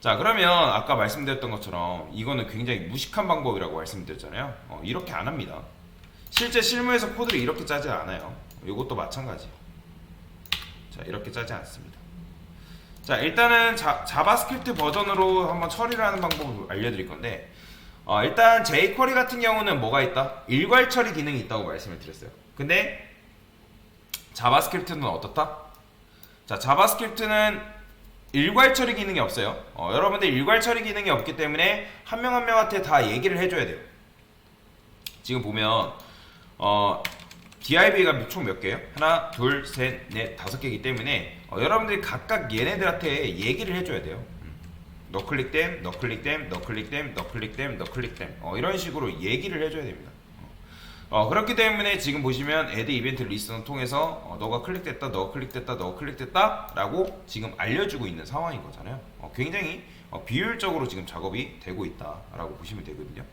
자, 그러면 아까 말씀드렸던 것처럼 이거는 굉장히 무식한 방법이라고 말씀드렸잖아요. 이렇게 안 합니다. 실제 실무에서 코드를 이렇게 짜지 않아요. 이것도 마찬가지예요. 자, 이렇게 짜지 않습니다. 자, 일단은 자바스크립트 버전으로 한번 처리를 하는 방법을 알려드릴 건데, 일단 jQuery 같은 경우는 뭐가 있다? 일괄 처리 기능이 있다고 말씀을 드렸어요. 근데 자바스크립트는 어떻다? 자, 자바스크립트는 일괄 처리 기능이 없어요. 여러분들 일괄 처리 기능이 없기 때문에 한 명 한 명한테 다 얘기를 해줘야 돼요. 지금 보면 DIB가 총 몇 개예요? 하나, 둘, 셋, 넷, 5개이기 때문에 여러분들이 각각 얘네들한테 얘기를 해줘야 돼요. 너 클릭댐, 너 클릭댐, 너 클릭댐, 너 클릭댐, 너 클릭댐, 이런 식으로 얘기를 해줘야 됩니다. 그렇기 때문에 지금 보시면 add 이벤트 리스트를 통해서 너가 클릭됐다, 너가 클릭됐다, 너가 클릭됐다 라고 지금 알려주고 있는 상황인 거잖아요. 굉장히 비효율적으로 지금 작업이 되고 있다 라고 보시면 되거든요.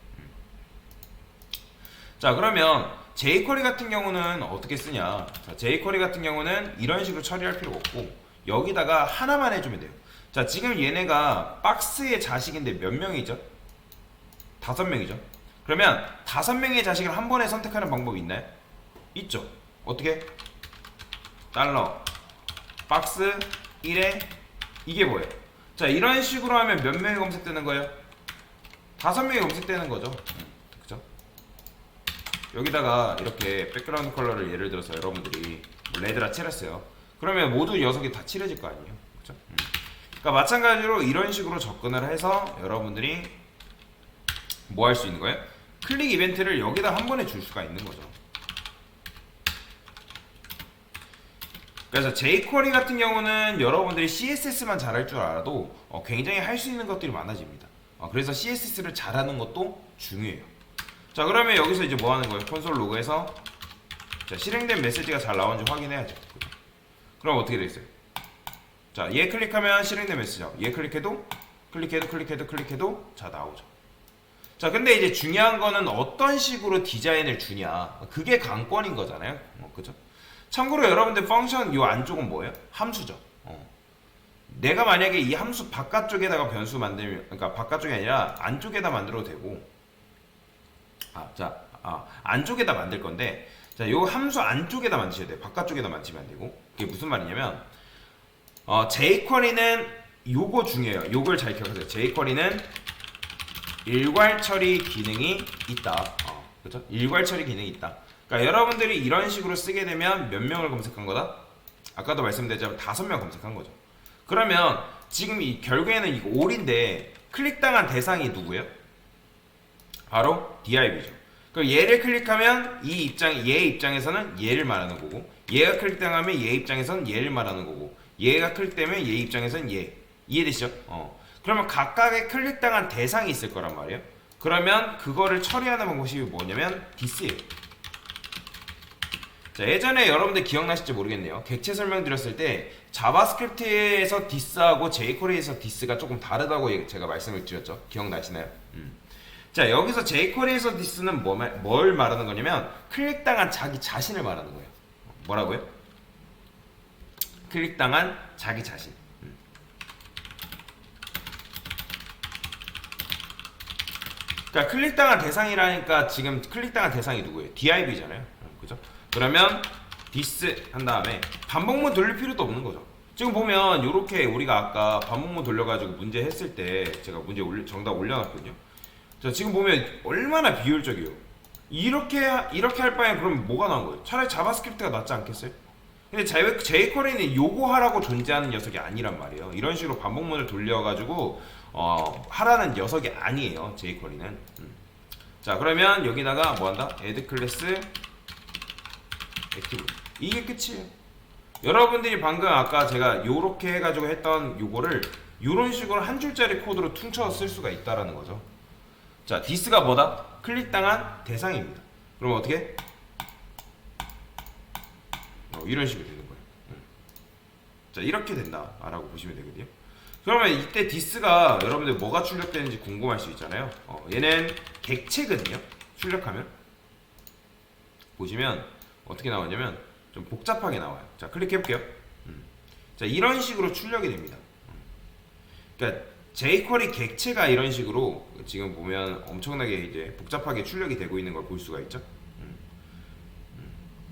자, 그러면 jQuery 같은 경우는 어떻게 쓰냐? 자, jQuery 같은 경우는 이런 식으로 처리할 필요가 없고 여기다가 하나만 해주면 돼요. 자, 지금 얘네가 박스의 자식인데 몇 명이죠? 5명이죠. 그러면 5명의 자식을 한 번에 선택하는 방법이 있나요? 있죠. 어떻게? 달러 박스 1에 이게 뭐예요? 자, 이런 식으로 하면 몇 명이 검색되는 거예요? 5명이 검색되는 거죠. 그죠? 여기다가 이렇게 백그라운드 컬러를 예를 들어서 여러분들이 레드라 칠했어요. 그러면 모두 녀석이 다 칠해질 거 아니에요? 그죠? 그러니까 마찬가지로 이런 식으로 접근을 해서 여러분들이 뭐 할 수 있는 거예요? 클릭 이벤트를 여기다 한 번에 줄 수가 있는 거죠. 그래서 jQuery 같은 경우는 여러분들이 CSS만 잘할 줄 알아도 굉장히 할 수 있는 것들이 많아집니다. 그래서 CSS를 잘하는 것도 중요해요. 자, 그러면 여기서 이제 뭐 하는 거예요? 콘솔 로그에서 자, 실행된 메시지가 잘 나오는지 확인해야죠. 그럼 어떻게 되겠어요? 자, 얘 클릭하면 실행된 메시지하고 얘 클릭해도 자, 나오죠. 자, 근데 이제 중요한 거는 어떤 식으로 디자인을 주냐, 그게 관건인 거잖아요. 그죠? 참고로 여러분들 펑션 요 안쪽은 뭐예요? 함수죠. 내가 만약에 이 함수 바깥쪽에다가 변수 만들면, 그러니까 바깥쪽이 아니라 안쪽에다 만들어도 되고, 안쪽에다 만들 건데, 자, 요 함수 안쪽에다 만드셔야 돼요. 바깥쪽에다 만지면 안 되고. 그게 무슨 말이냐면, jQuery는 요거 중요해요. 요걸 잘 기억하세요. jQuery는 일괄 처리 기능이 있다. 그렇죠? 일괄 처리 기능이 있다. 그러니까 여러분들이 이런 식으로 쓰게 되면 몇 명을 검색한 거다? 아까도 말씀드렸지만 5명 검색한 거죠. 그러면 지금 이 결국에는 이거 올인데 클릭당한 대상이 누구예요? 바로 DIB죠. 그럼 얘를 클릭하면 얘 입장에서는 얘를 말하는 거고, 얘가 클릭당하면 얘 입장에서는 얘를 말하는 거고, 얘가 클릭되면 얘 입장에서는 얘. 이해되시죠? 그러면 각각의 클릭당한 대상이 있을 거란 말이에요. 그러면 그거를 처리하는 방법이 뭐냐면 디스예요. 자, 예전에 여러분들 기억나실지 모르겠네요. 객체 설명드렸을 때 자바스크립트에서 디스하고 jQuery에서 디스가 조금 다르다고 제가 말씀을 드렸죠. 기억나시나요? 자, 여기서 jQuery에서 디스는 뭘 말하는 거냐면 클릭당한 자기 자신을 말하는 거예요. 뭐라고요? 클릭당한 자기 자신. 그러니까 클릭당한 대상이라니까 지금 클릭당한 대상이 누구예요? DIB잖아요. 그죠? 그러면 디스 한 다음에 반복문 돌릴 필요도 없는 거죠. 지금 보면 이렇게 우리가 아까 반복문 돌려가지고 문제 했을 때 제가 문제 정답 올려놨거든요. 자, 지금 보면 얼마나 비효율적이에요. 이렇게 할 바에 그럼 뭐가 나온 거예요? 차라리 자바스크립트가 낫지 않겠어요? 근데 jQuery는 요거 하라고 존재하는 녀석이 아니란 말이에요. 이런 식으로 반복문을 돌려가지고 하라는 녀석이 아니에요. jQuery는. 자, 그러면 여기다가 뭐 한다? add class active. 이게 끝이에요. 여러분들이 방금 아까 제가 요렇게 해가지고 했던 요거를 요런 식으로 한 줄짜리 코드로 퉁쳐 쓸 수가 있다라는 거죠. 자, 디스가 뭐다? 클릭당한 대상입니다. 그럼 어떻게? 이런 식으로 되는 거예요. 자, 이렇게 된다라고 보시면 되거든요. 그러면 이때 디스가 여러분들 뭐가 출력되는지 궁금할 수 있잖아요. 얘는 객체거든요. 출력하면 보시면 어떻게 나오냐면 좀 복잡하게 나와요. 자, 클릭해 볼게요. 자, 이런 식으로 출력이 됩니다. 그러니까 jQuery 객체가 이런 식으로 지금 보면 엄청나게 이제 복잡하게 출력이 되고 있는 걸 볼 수가 있죠.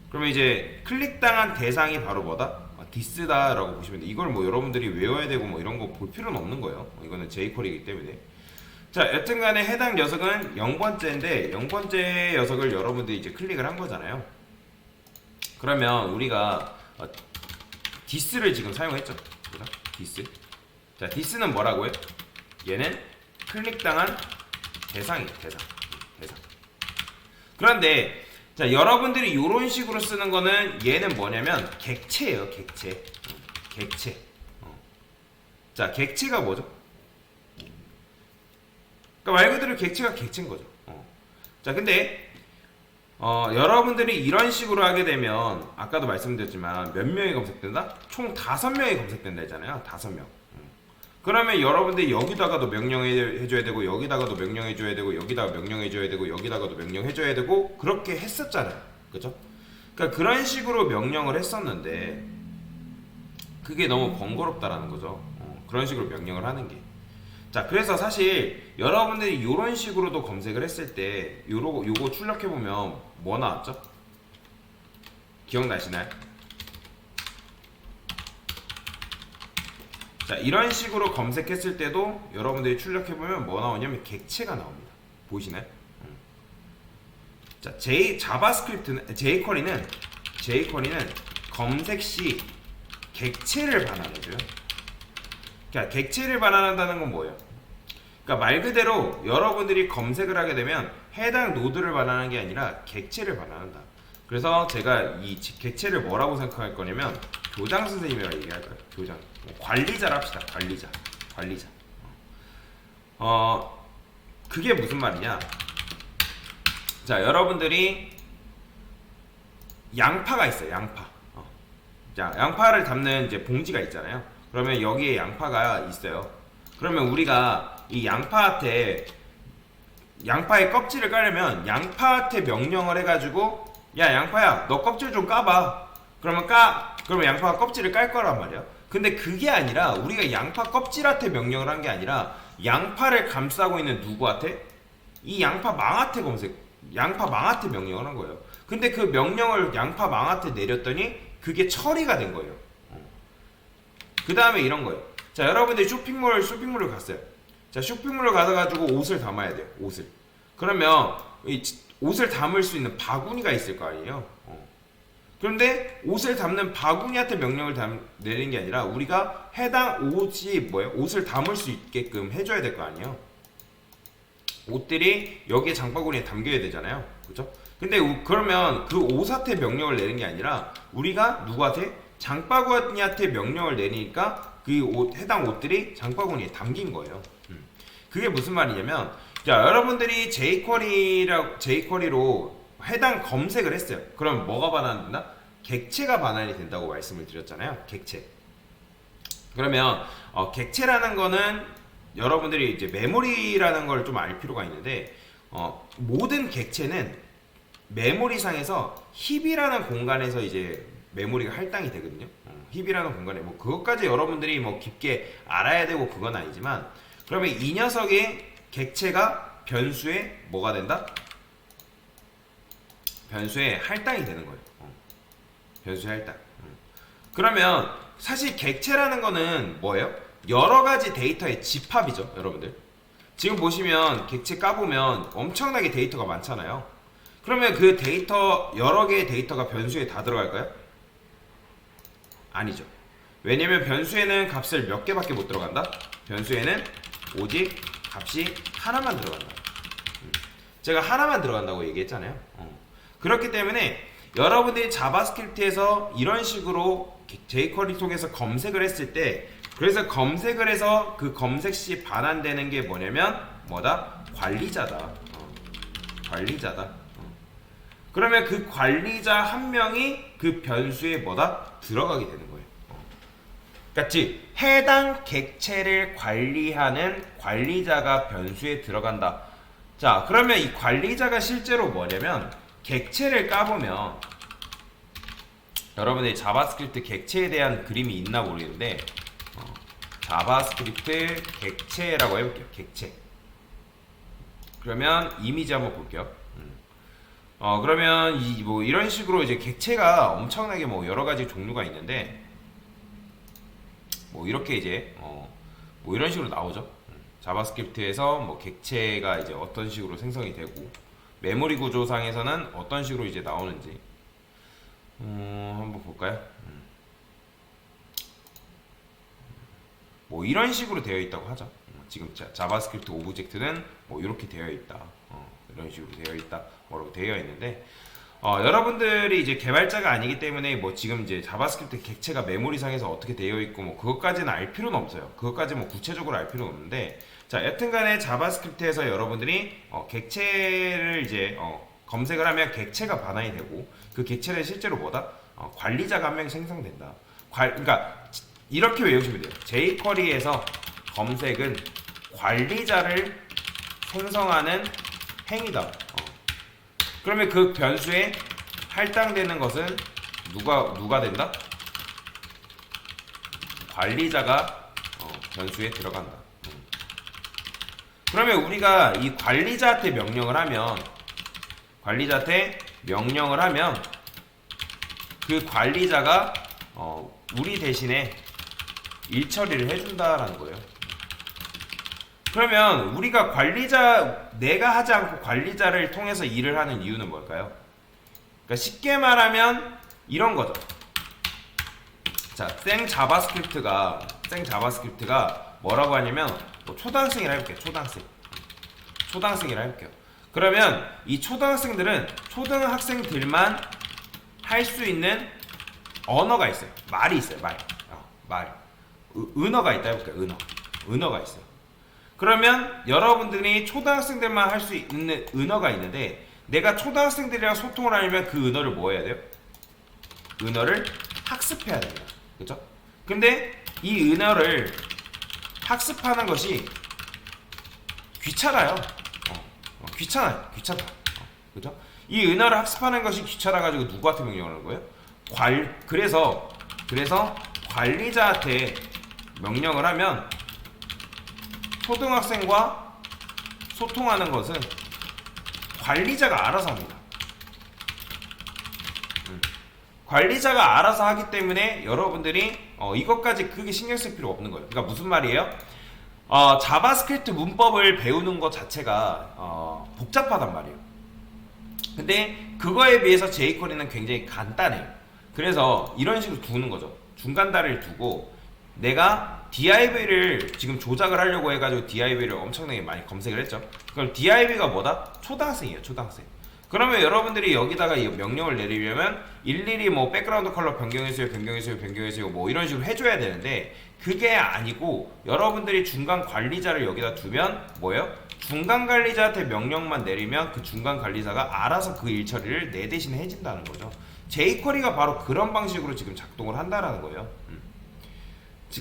그러면 이제 클릭당한 대상이 바로 뭐다? 디스다라고 보시면 돼. 이걸 뭐 여러분들이 외워야 되고 뭐 이런 거 볼 필요는 없는 거예요. 이거는 jQuery이기 때문에. 자, 여튼간에 해당 녀석은 0번째인데 0번째 녀석을 여러분들이 이제 클릭을 한 거잖아요. 그러면 우리가 디스를 지금 사용했죠. 그죠? 디스. 자, 디스는 뭐라고요? 얘는 클릭당한 대상이에요. 대상. 그런데 자, 여러분들이 이런 식으로 쓰는 거는 얘는 뭐냐면 객체예요. 객체. 객체. 자, 객체가 뭐죠? 그러니까 말 그대로 객체가 객체인 거죠. 자, 근데 여러분들이 이런 식으로 하게 되면 아까도 말씀드렸지만 몇 명이 검색된다? 총 5명이 검색된다 했잖아요. 5명. 그러면 여러분들이 여기다가도 명령해줘야 되고 여기다가도 명령해줘야 되고 여기다가 명령해줘야 되고 여기다가도 명령해줘야 되고 그렇게 했었잖아요. 그죠? 그러니까 그런 식으로 명령을 했었는데 그게 너무 번거롭다라는 거죠. 그런 식으로 명령을 하는 게. 자, 그래서 사실 여러분들이 이런 식으로도 검색을 했을 때 요거 출력해보면 뭐 나왔죠? 기억나시나요? 자, 이런 식으로 검색했을 때도 여러분들이 출력해보면 뭐 나오냐면 객체가 나옵니다. 보이시나요? 자, 자바스크립트는 jQuery는 검색 시 객체를 반환해줘요. 그러니까 객체를 반환한다는 건 뭐예요? 그러니까 말 그대로 여러분들이 검색을 하게 되면 해당 노드를 반환하는 게 아니라 객체를 반환한다. 그래서 제가 이 객체를 뭐라고 생각할 거냐면 교장 선생님이라고 얘기할 거예요. 교장. 관리자라 합시다. 관리자. 그게 무슨 말이냐? 자, 여러분들이 양파가 있어요. 양파. 자, 양파를 담는 이제 봉지가 있잖아요. 그러면 여기에 양파가 있어요. 그러면 우리가 이 양파한테 양파의 껍질을 까려면 양파한테 명령을 해가지고 야, 양파야, 너 껍질 좀 까봐. 그러면 양파가 껍질을 깔 거란 말이야. 근데 그게 아니라 우리가 양파 껍질한테 명령을 한 게 아니라 양파를 감싸고 있는 누구한테? 이 양파 망한테 양파 망한테 명령을 한 거예요. 근데 그 명령을 양파 망한테 내렸더니 그게 처리가 된 거예요. 그 다음에 이런 거예요. 자, 여러분들 쇼핑몰을 갔어요. 자, 쇼핑몰을 가가지고 옷을 담아야 돼요. 옷을. 그러면 이 옷을 담을 수 있는 바구니가 있을 거 아니에요. 그런데 옷을 담는 바구니한테 명령을 내리는 게 아니라 우리가 해당 옷이 뭐예요? 옷을 담을 수 있게끔 해줘야 될 거 아니에요. 옷들이 여기에 장바구니에 담겨야 되잖아요. 그죠? 근데 그러면 그 옷한테 명령을 내는 게 아니라 우리가 누구한테? 장바구니한테 명령을 내리니까 그 해당 옷들이 장바구니에 담긴 거예요. 그게 무슨 말이냐면, 자, 여러분들이 jQuery로 해당 검색을 했어요. 그럼 뭐가 반환된다? 객체가 반환이 된다고 말씀을 드렸잖아요. 객체. 그러면 객체라는 거는 여러분들이 이제 메모리라는 걸 좀 알 필요가 있는데 모든 객체는 메모리상에서 힙이라는 공간에서 이제 메모리가 할당이 되거든요. 힙이라는 공간에 뭐 그것까지 여러분들이 뭐 깊게 알아야 되고 그건 아니지만 그러면 이 녀석의 객체가 변수에 뭐가 된다? 변수에 할당이 되는 거예요. 변수에 할당. 그러면 사실 객체라는 거는 뭐예요? 여러 가지 데이터의 집합이죠, 여러분들. 지금 보시면 객체 까보면 엄청나게 데이터가 많잖아요. 그러면 그 데이터 여러 개의 데이터가 변수에 다 들어갈까요? 아니죠. 왜냐면 변수에는 값을 몇 개밖에 못 들어간다. 변수에는 오직 값이 하나만 들어간다. 제가 하나만 들어간다고 얘기했잖아요. 그렇기 때문에 여러분들이 자바스크립트에서 이런 식으로 jQuery 통해서 검색을 했을 때, 그래서 검색을 해서 그 검색 시 반환되는 게 뭐냐면 뭐다? 관리자다. 관리자다. 그러면 그 관리자 한 명이 그 변수에 뭐다? 들어가게 되는 거예요. 그러니까 즉 해당 객체를 관리하는 관리자가 변수에 들어간다. 자, 그러면 이 관리자가 실제로 뭐냐면 객체를 까보면 여러분의 자바스크립트 객체에 대한 그림이 있나 모르겠는데 자바스크립트 객체라고 해볼게요. 객체. 그러면 이미지 한번 볼게요. 그러면 뭐 이런 식으로 이제 객체가 엄청나게 뭐 여러 가지 종류가 있는데 뭐 이렇게 이제 뭐 이런 식으로 나오죠. 자바스크립트에서 뭐 객체가 이제 어떤 식으로 생성이 되고 메모리 구조상에서는 어떤 식으로 이제 나오는지 한번 볼까요? 뭐 이런 식으로 되어 있다고 하죠. 지금 자바스크립트 오브젝트는 뭐 이렇게 되어 있다. 이런 식으로 되어 있다. 뭐라고 되어 있는데 여러분들이 이제 개발자가 아니기 때문에 뭐 지금 이제 자바스크립트 객체가 메모리상에서 어떻게 되어 있고 뭐 그것까지는 알 필요는 없어요. 그것까지 뭐 구체적으로 알 필요는 없는데 자 여튼간에 자바스크립트에서 여러분들이 객체를 이제 검색을 하면 객체가 반환이 되고 그 객체는 실제로 뭐다? 관리자가 한 명 생성된다. 그러니까 이렇게 외우시면 돼요. jQuery에서 검색은 관리자를 생성하는 행위다. 그러면 그 변수에 할당되는 것은 누가 된다? 관리자가 변수에 들어간다. 그러면 우리가 이 관리자한테 명령을 하면 그 관리자가 우리 대신에 일 처리를 해준다라는 거예요. 그러면 우리가 내가 하지 않고 관리자를 통해서 일을 하는 이유는 뭘까요? 그러니까 쉽게 말하면 이런 거죠. 자, 생 자바스크립트가 뭐라고 하냐면 뭐 초등학생이라 해볼게요. 초등학생이라 해볼게요. 그러면 이 초등학생들은 초등학생들만 할 수 있는 언어가 있어요. 말이 있어요. 말. 은어가 있다 해볼게요. 은어가 있어요. 그러면 여러분들이 초등학생들만 할 수 있는 은어가 있는데 내가 초등학생들이랑 소통을 하려면 그 은어를 뭐 해야 돼요? 은어를 학습해야 됩니다. 그죠? 근데 이 은어를 학습하는 것이 귀찮아요. 귀찮다. 그죠? 이 은어를 학습하는 것이 귀찮아가지고 누구한테 명령을 하는 거예요? 그래서 관리자한테 명령을 하면 초등학생과 소통하는 것은 관리자가 알아서 합니다. 관리자가 알아서 하기 때문에 여러분들이 이것까지 크게 신경 쓸 필요 없는 거예요. 그러니까 무슨 말이에요? 자바스크립트 문법을 배우는 것 자체가 복잡하단 말이에요. 근데 그거에 비해서 jQuery는 굉장히 간단해요. 그래서 이런 식으로 두는 거죠. 중간다리를 두고 내가 div를 지금 조작을 하려고 해가지고 div를 엄청나게 많이 검색을 했죠. 그럼 div가 뭐다? 초등학생이에요. 초등학생. 그러면 여러분들이 여기다가 이 명령을 내리려면 일일이 뭐 백그라운드 컬러 변경해주세요 뭐 이런 식으로 해줘야 되는데 그게 아니고 여러분들이 중간 관리자를 여기다 두면 뭐예요? 중간 관리자한테 명령만 내리면 그 중간 관리자가 알아서 그 일 처리를 내 대신 해준다는 거죠. jQuery가 바로 그런 방식으로 지금 작동을 한다라는 거예요.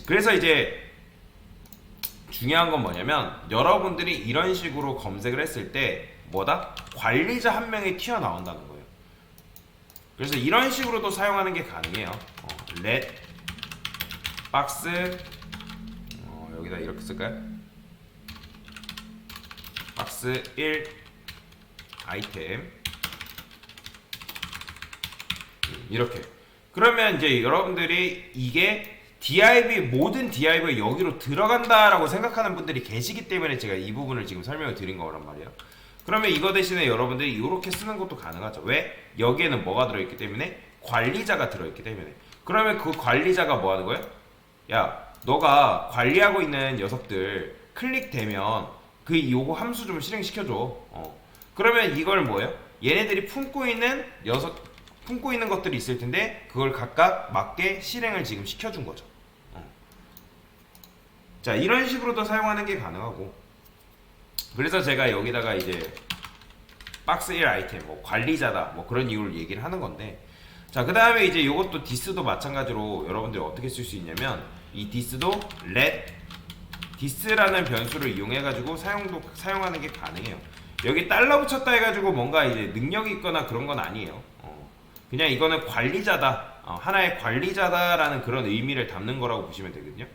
그래서 이제 중요한 건 뭐냐면 여러분들이 이런 식으로 검색을 했을 때 뭐다? 관리자 한 명이 튀어나온다는 거예요. 그래서 이런 식으로도 사용하는 게 가능해요. let 박스 여기다 이렇게 쓸까요? 박스 1 아이템 이렇게. 그러면 이제 여러분들이 이게 모든 div가 여기로 들어간다라고 생각하는 분들이 계시기 때문에 제가 이 부분을 지금 설명을 드린 거란 말이에요. 그러면 이거 대신에 여러분들이 이렇게 쓰는 것도 가능하죠. 왜? 여기에는 뭐가 들어있기 때문에? 관리자가 들어있기 때문에. 그러면 그 관리자가 뭐 하는 거예요? 야, 너가 관리하고 있는 녀석들 클릭되면 요거 함수 좀 실행시켜줘. 그러면 이걸 뭐예요? 얘네들이 품고 있는 것들이 있을 텐데 그걸 각각 맞게 실행을 지금 시켜준 거죠. 자, 이런 식으로도 사용하는 게 가능하고. 그래서 제가 여기다가 이제 박스 1 아이템 뭐 관리자다 뭐 그런 이유를 얘기를 하는 건데, 자, 그 다음에 이제 이것도 디스도 마찬가지로 여러분들이 어떻게 쓸 수 있냐면 이 디스도 let 디스라는 변수를 이용해 가지고 사용하는 게 가능해요. 여기 달러 붙였다 해가지고 뭔가 이제 능력이 있거나 그런 건 아니에요. 그냥 이거는 관리자다, 하나의 관리자다라는 그런 의미를 담는 거라고 보시면 되거든요.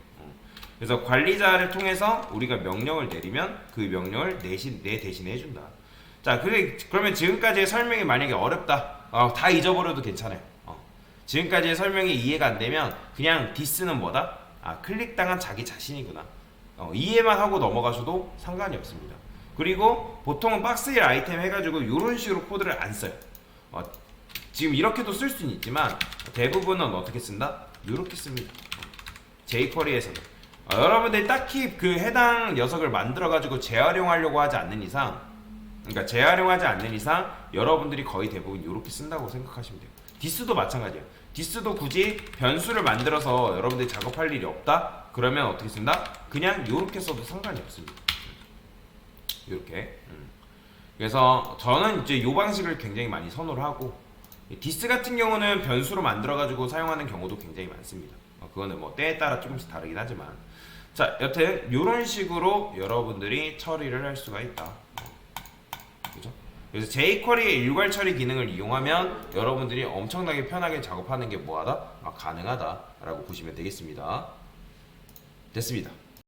그래서 관리자를 통해서 우리가 명령을 내리면 그 명령을 내 대신에 해준다. 자, 그러면 지금까지의 설명이 만약에 어렵다, 다 잊어버려도 괜찮아요. 지금까지의 설명이 이해가 안 되면 그냥 디스는 뭐다? 클릭당한 자기 자신이구나. 이해만 하고 넘어가셔도 상관이 없습니다. 그리고 보통은 박스 1 아이템 해가지고 이런 식으로 코드를 안 써요. 지금 이렇게도 쓸 수는 있지만 대부분은 어떻게 쓴다? 이렇게 씁니다. jQuery에서는 여러분들이 딱히 그 해당 녀석을 만들어가지고 재활용하려고 하지 않는 이상, 그러니까 재활용하지 않는 이상 여러분들이 거의 대부분 이렇게 쓴다고 생각하시면 돼요. 디스도 마찬가지예요. 디스도 굳이 변수를 만들어서 여러분들이 작업할 일이 없다? 그러면 어떻게 쓴다? 그냥 이렇게 써도 상관이 없습니다. 이렇게. 그래서 저는 이제 이 방식을 굉장히 많이 선호를 하고, 디스 같은 경우는 변수로 만들어가지고 사용하는 경우도 굉장히 많습니다. 그거는 뭐 때에 따라 조금씩 다르긴 하지만, 자, 여튼 이런 식으로 여러분들이 처리를 할 수가 있다. 그죠? 그래서 jQuery의 일괄 처리 기능을 이용하면 여러분들이 엄청나게 편하게 작업하는 게 뭐하다? 가능하다라고 보시면 되겠습니다. 됐습니다.